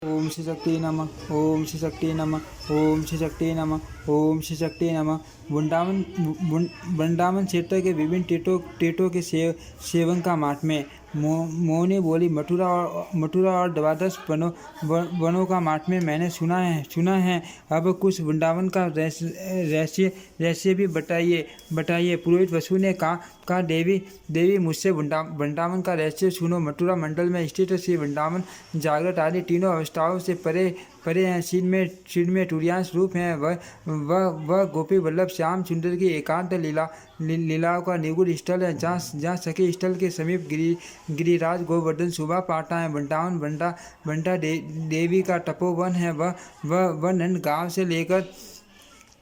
ओम श्री शक्ति नमः। ओम श्री शक्ति नमः। ओम श्री शक्ति नमः। ओम श्री शक्ति नमः। वृंदावन क्षेत्र के विभिन्न टेटों के सेवन का माहात्म्य। मोने बोली मथुरा और द्वादश वनों का माहात्म्य मैंने सुना है। अब कुछ वृंदावन का रहस्य भी बताइए। पुरोहित वसु ने कहा देवी मुझसे वृंदावन का रहस्य सुनो। मथुरा मंडल में स्थित श्री वृंदावन जागृत आदि तीनों अवस्थाओं से परे हैं। सिर में तुर्यांश रूप हैं। वह गोपी वल्लभ श्याम सुंदर की एकांत लीलाओं का निगूढ़ स्थल है, जहाँ सखी स्थल के समीप गिरिराज गोवर्धन शोभा पाता है। वृंदावन वंटा देवी का तपोवन है। वह नंद गांव से लेकर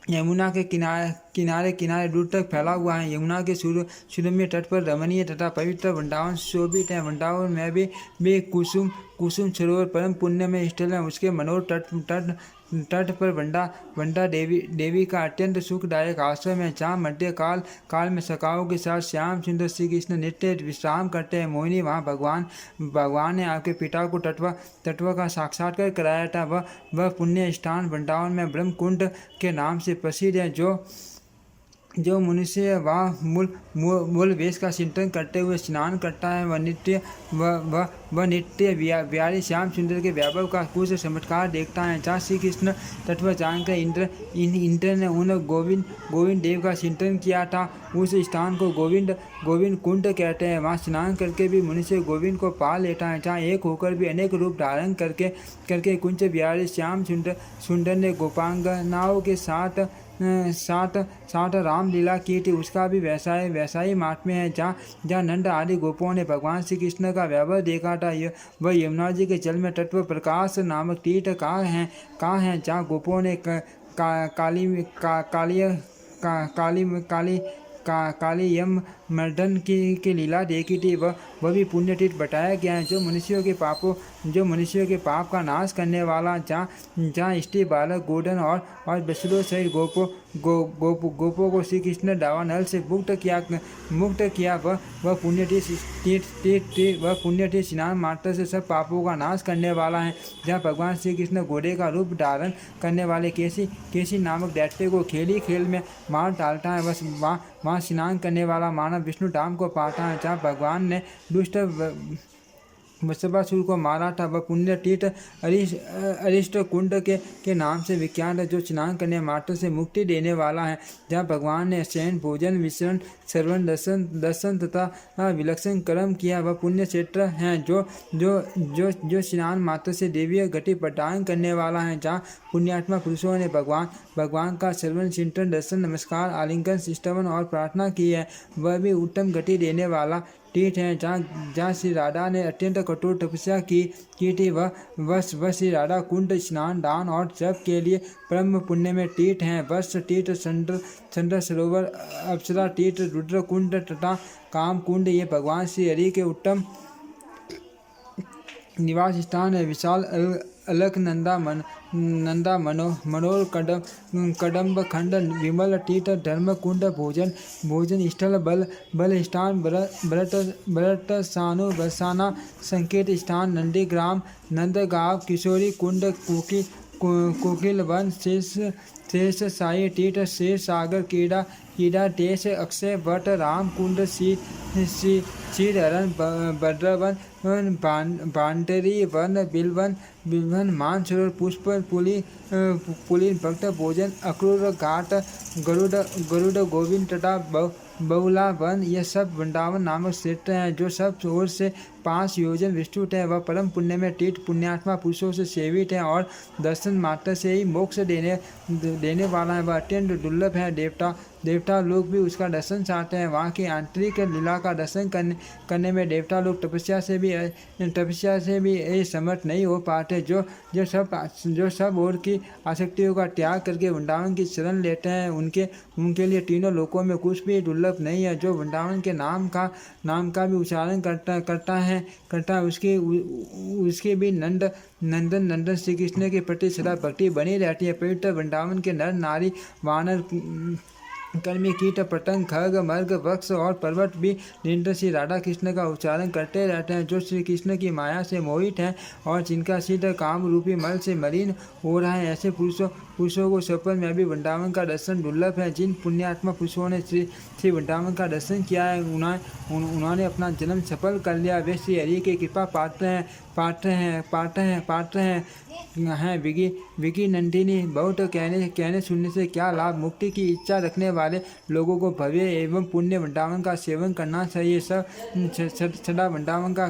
यमुना के किनारे दूर तक फैला हुआ है। यमुना के सुरम्य तट पर रमणीय तथा पवित्र वृंदावन शोभित है। वृंदावन में भी कुसुम सरोवर परम पुण्य में स्थल है। उसके मनोहर तट पर वंडा देवी का अत्यंत सुखदायक आश्रम है, जहाँ मध्य काल में सखाओं के साथ श्याम सुंदर श्री कृष्ण नित्य विश्राम करते हैं। मोहिनी वहाँ भगवान ने आपके पिता को तत्व का साक्षात्कार कराया था। वह पुण्य स्थान वृंदावन में ब्रह्म कुंड के नाम से प्रसिद्ध है। जो मनुष्य वह मूल वेश का चिंतन करते हुए स्नान करता है, वह नित्य बिहारी श्याम सुंदर के वैभव का कुछ चमत्कार देखता है। जहाँ श्री कृष्ण तत्व जानकर इंद्र ने उन गोविंद देव का चिंतन किया था, उस स्थान को गोविंद कुंड कहते हैं। वहाँ स्नान करके भी मनुष्य गोविंद को पा लेता है। जहाँ एक होकर भी अनेक रूप धारण करके कुंज बिहारी श्याम सुंदर ने गोपांगनाओं के साथ रामलीला की थी, उसका भी वैसा ही महात्म्य है। जहाँ नंद आदि गोपों ने भगवान श्री कृष्ण का वैभव देखा था, वह यमुना जी के जल में तत्व प्रकाश नामक तीर्थ कहाँ है, जहाँ गोपों ने काली यम मर्दन की लीला देखी थी। वह भी पुण्यतीर्थ बताया गया है, जो मनुष्यों के पाप का नाश करने वाला, जहाँ स्त्री बालक गोधन और बछड़ों सहित गोपों को श्री कृष्ण दावानल से मुक्त किया। वह पुण्यतीर्थ स्नान मात्र से सब पापों का नाश करने वाला है, जहाँ भगवान श्री कृष्ण घोड़े का रूप धारण करने वाले केसी नामक दैत्य को खेल में मार डालता है। वहाँ स्नान करने वाला मानव विष्णु धाम को पाता है, जहाँ भगवान ने दुष्ट वत्सवासुर को मारा था। वह पुण्य तीर्थ अरिष्ट कुंड के नाम से विख्यात है, जो स्नान करने मात्र से मुक्ति देने वाला है, जहाँ भगवान ने शयन भोजन विचरण श्रवण दर्शन तथा विलक्षण कर्म किया। वह पुण्य क्षेत्र है जो स्नान मात्र से देवीय गति प्रदान करने वाला है, जहाँ पुण्यात्मा पुरुषों ने भगवान का श्रवण चिंतन दर्शन नमस्कार आलिंगन स्तवन और प्रार्थना की है। वह भी उत्तम गति देने वाला तीर्थ है, जहाँ श्री राधा ने अत्यंत कठोर तपस्या की थी। वह श्री राधा कुंड स्नान दान और जप के लिए परम पुण्य में तीर्थ हैं। वर्ष तीर्थ चंद्र सरोवर अप्सरा तीर्थ रुद्र कुंड तथा काम कुंड ये भगवान श्री हरि के उत्तम निवास स्थान है। विशाल अलकनंदा मनोहर कदम्ब खंड विमल तीर्थ धर्म कुंड भोजन स्थल बल स्थान भरत सानु बरसाना संकेत स्थान नंदीग्राम नंदगांव किशोरी कुंड कोकिल वन शेष साई तीर्थ शेष सागर कीड़ा देश अक्षय वट राम कुंड श्रीधरण भद्रवन बांटरी वन बिलवन मानसरोवर पुष्प पुलिन भक्त भोजन अक्रूर घाट गरुड़ गोविंद तथा बहुला वन, यह सब वृंदावन नामक क्षेत्र हैं, जो सब ओर से 5 योजन विस्तृत है। वह परम पुण्य में तीर्थ पुण्यात्मा पुरुषों से सेवित है और दर्शन मात्र से ही मोक्ष देने वाला है। वह अत्यंत दुर्लभ है। देवता लोग भी उसका दर्शन चाहते हैं। वहाँ की आंतरिक लीला का दर्शन करने में देवता लोग तपस्या से भी समर्थ नहीं हो पाते। जो सब और की आसक्तियों का त्याग करके वृंदावन की शरण लेते हैं, उनके लिए तीनों लोकों में कुछ भी दुर्लभ नहीं है। जो वृंदावन के नाम का भी उच्चारण करता है उसकी भी नंदन श्री कृष्ण के प्रति सदा भक्ति बनी रहती है। पवित्र वृंदावन के नर नारी कर्मी कीट पतंग खग मर्ग वृक्ष और पर्वत भी निरंतर श्री राधा कृष्ण का उच्चारण करते रहते हैं, जो श्री कृष्ण की माया से मोहित हैं और जिनका सिद्ध काम रूपी मल से मलिन हो रहा है। ऐसे पुरुषों को सफल में भी वृंदावन का दर्शन दुर्लभ है। जिन पुण्यात्मा पुरुषों ने श्री वृंदावन का दर्शन किया है, उन्होंने अपना जन्म सफल कर लिया। वे श्री हरि की कृपा पात्र हैं। विकी नंदिनी बहुत कहने सुनने से क्या लाभ। मुक्ति की इच्छा रखने वाले लोगों को भव्य एवं पुण्य वृंदावन का सेवन करना चाहिए। सदा वृंदावन का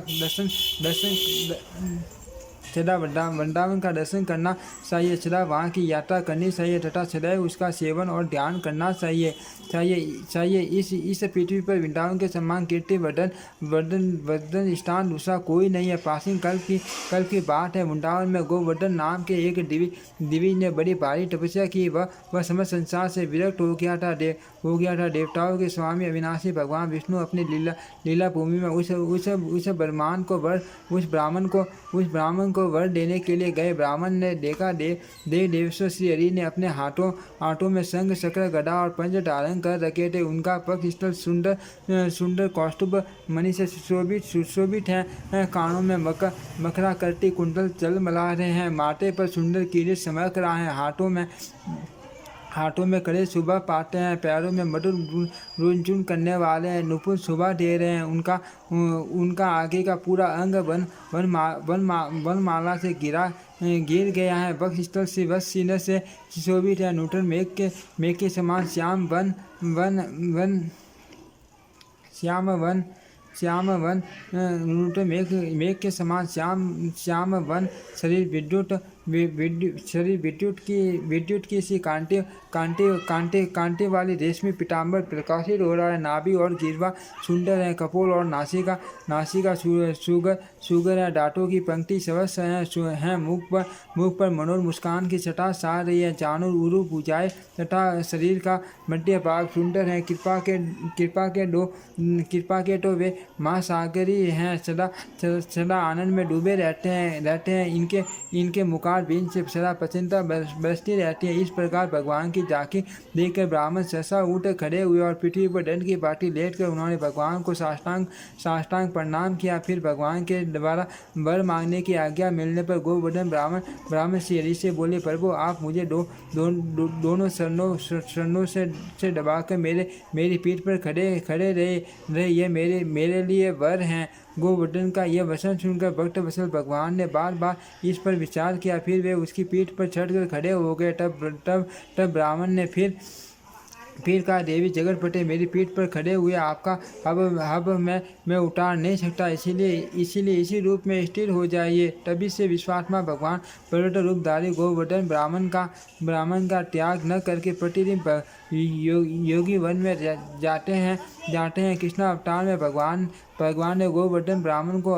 वृंदावन का दर्शन करना चाहिए, सदा वहाँ की यात्रा करनी चाहिए तथा सदैव उसका सेवन और ध्यान करना चाहिए। इस पृथ्वी पर वृंदावन के समान कीर्ति वर्धन स्थान दूसरा कोई नहीं है। प्राचीन कल की बात है। वृंदावन में गोवर्धन नाम के एक दिव्य ने बड़ी भारी तपस्या की। वह समस्त संसार से विरक्त हो गया था। देवताओं के स्वामी अविनाशी भगवान विष्णु अपनी लीला भूमि में उस ब्राह्मण को वर देने के लिए गए। ब्राह्मण ने देखा देवेश्वर श्री हरि ने अपने हाथों में शंख चक्र गदा और पंच धारण कर रखे थे। उनका पग स्थल सुंदर कौस्तुभ मणि से सुशोभित है। कानों में मकरा करती कुंडल चलमला रहे हैं। माथे पर सुंदर किरीट चमक रहा है। हाथों में कड़े सुबह पाते हैं। पैरों में मधुर रुनझुन करने वाले हैं नुपुर सुबह दे रहे हैं। उनका आगे का पूरा अंग वनमाला से गिर गया है। वक्षस्थल से वत्स से सुशोभित है। नूतन मेघ के समान श्याम वन नूतन मेघ के समान श्याम वन शरीर विद्युत की सी कांटे वाली रेशमी पीताम्बर प्रकाशित हो रहा है। नाभि और गिरवा सुंदर है। कपोल और नासिका सुगर है। दांतों की पंक्ति सवस है। मुख पर मनोर मुस्कान की छटा सार रही है। जानूर उरु भुजाएं तथा शरीर का मध्य भाग सुंदर है। कृपा के तो वे महासागरी हैं। सदा आनंद में डूबे रहते हैं। इनके मुखार बीन से सदा प्रसन्नता बरसती रहती है। इस प्रकार भगवान की झांकी देखकर ब्राह्मण सहसा उठ खड़े हुए और पृथ्वी पर दंड की बाटी लेटकर उन्होंने भगवान को साष्टांग प्रणाम किया। फिर भगवान के द्वारा वर मांगने की आज्ञा मिलने पर गोवर्धन ब्राह्मण श्री हरि से बोले, प्रभु आप मुझे दोनों शरणों से दबाकर मेरी पीठ पर खड़े रहे। ये मेरे लिए वर हैं। गोवर्धन का यह वचन सुनकर भक्त वत्सल भगवान ने बार बार इस पर विचार किया। फिर वे उसकी पीठ पर चढ़कर खड़े हो गए। तब ब्राह्मण ने फिर कहा, देवी जगतपते मेरी पीठ पर खड़े हुए आपका अब मैं उतार नहीं सकता, इसीलिए इसी रूप में स्थिर हो जाइए। तभी से विश्वात्मा भगवान पर्वत रूपधारी गोवर्धन ब्राह्मण का त्याग न करके प्रतिदिन योगी वन में जाते हैं। कृष्ण अवतार में भगवान ने गोवर्धन ब्राह्मण को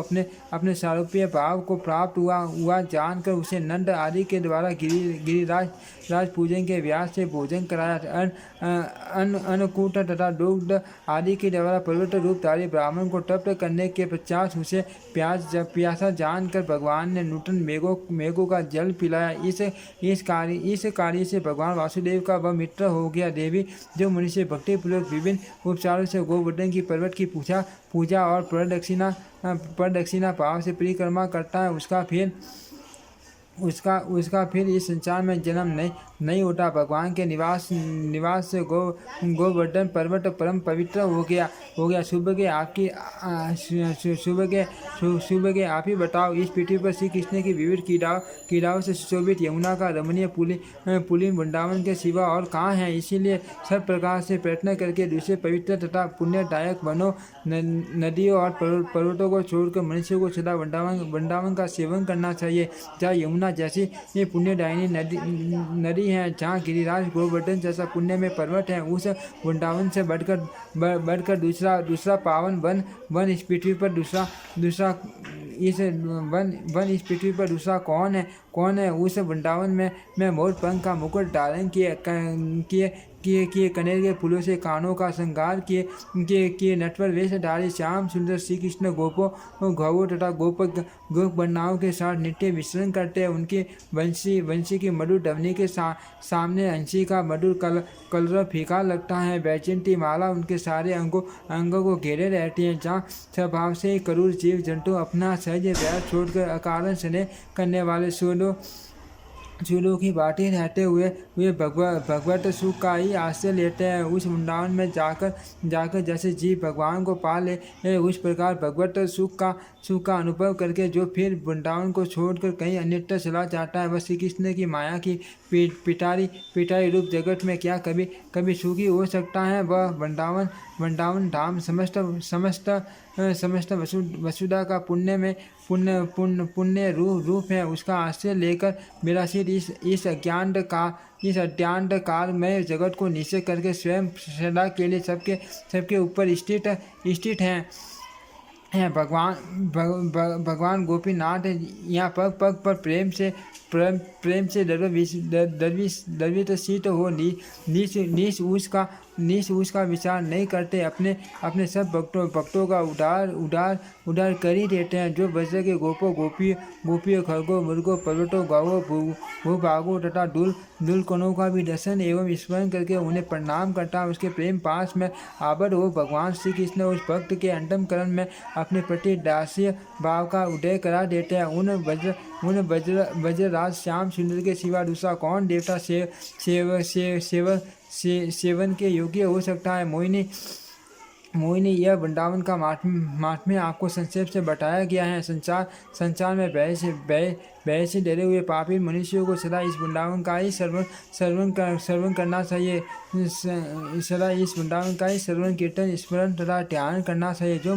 अपने सारूप्य भाव को प्राप्त हुआ जानकर उसे नंद आदि के द्वारा गिरिराज पूजन के व्यास से भोजन कराया। अन्नकूट तथा दुग्ध आदि के द्वारा पर्वत रूपधारी ब्राह्मण को तप्त करने के पश्चात उसे प्यासा जानकर भगवान ने नूतन मेघों का जल पिलाया। इस कार्य से भगवान वासुदेव का वह मित्र हो गया। देवी जो मनुष्य भक्तिपूर्वक विभिन्न उपचारों से गोवर्धन की पर्वत की पूजा और प्रदक्षिणा भाव से परिक्रमा करता है, उसका फिर इस संसार में जन्म नहीं होता। भगवान के निवास से गोवर्धन पर्वत परम पवित्र हो गया। शुभ के आप ही बताओ, इस पृथ्वी पर श्री कृष्ण की विविध क्रीड़ाओं से सुशोभित यमुना का रमणीय पुलिन वृंदावन के सिवा और कहाँ है। इसीलिए सब प्रकार से प्रयत्न करके दूसरे पवित्र तथा पुण्यदायक वनों, नदियों और पर्वतों को छोड़कर मनुष्य को सदा वृंदावन का सेवन करना चाहिए। जहाँ यमुना जैसी ये पुण्यदायिनी नदी है, जहाँ गिरिराज गोवर्धन जैसा पुण्य में पर्वत है, उस वृंदावन से बढ़कर दूसरा पावन वन इस पृथ्वी पर इस पृथ्वी पर दूसरा कौन है। उस वृंदावन में मोर पंख का मुकुट धारण किए कनेर के फूलों से कानों का श्रृंगार किए नटवर वेश डाले श्याम सुंदर श्री कृष्ण गोपों गौ तथा गोप बन्नाओं के साथ नित्य विचरण करते हैं। उनकी वंशी की मधुर ध्वनि के सामने हंसी का मधुर कलरव फीका लगता है। वैजयंती माला उनके सारे अंगों को घेरे रहती है। जहाँ स्वभाव से ही क्रूर जीव जंतु अपना सहज वैर छोड़कर अकारण स्नेह करने वाले चूलों की बाटी रहते हुए वे भगवत सुख का ही आश्रय लेते हैं। उस वृंदावन में जाकर जैसे जीव भगवान को पा ले उस प्रकार भगवत सुख का अनुभव करके जो फिर वृंदावन को छोड़कर कहीं अन्यत्र चला जाता है वह श्री कृष्ण की माया की पिटारी रूप जगत में क्या कभी सुखी हो सकता है। वह वृंदावन धाम समस्त वसुधा का पुण्य रूप है। उसका आश्रय लेकर मेरा सिर इस अज्ञात काल में जगत को निश्चय करके स्वयं सदा के लिए सबके ऊपर स्थित हैं। भगवान गोपीनाथ यहाँ पग पग पर प्रेम से दर्वित हो नीच उसका विचार नहीं करते। अपने सब भक्तों का उद्धार कर ही देते हैं। जो वज्र के गोपियों खरगों मुर्गों पर्वतों गावों भूभागों तथा दुलकनों का भी दर्शन एवं स्मरण करके उन्हें प्रणाम करता है उसके प्रेम पास में आबद्ध हो भगवान श्री कृष्ण उस भक्त के अंतःकरण में अपने प्रति दास्य भाव का उदय करा देते हैं। उन वज्रराज श्याम सुंदर के सिवा दूसरा कौन देवता सेवन के योग्य हो सकता है। मोहिनी यह वृंदावन का महात्म्य आपको संक्षेप से बताया गया है। संसार में भय से डरे हुए पापी मनुष्यों को सदा इस वृंदावन का ही श्रवण करना चाहिए। सदा इस वृंदावन का ही श्रवण कीर्तन स्मरण तथा ध्यान करना चाहिए। जो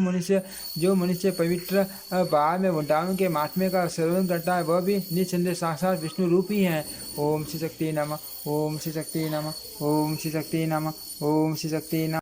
मनुष्य पवित्र भाव में वृंदावन के महात्म्य का श्रवण करता है वह भी निस्संदेह साक्षात विष्णु रूप ही है। ओम श्री शक्ति नमः। ओम श्री शक्ति नमः। ओम श्री शक्ति नमः। ओम श्री शक्ति नमः।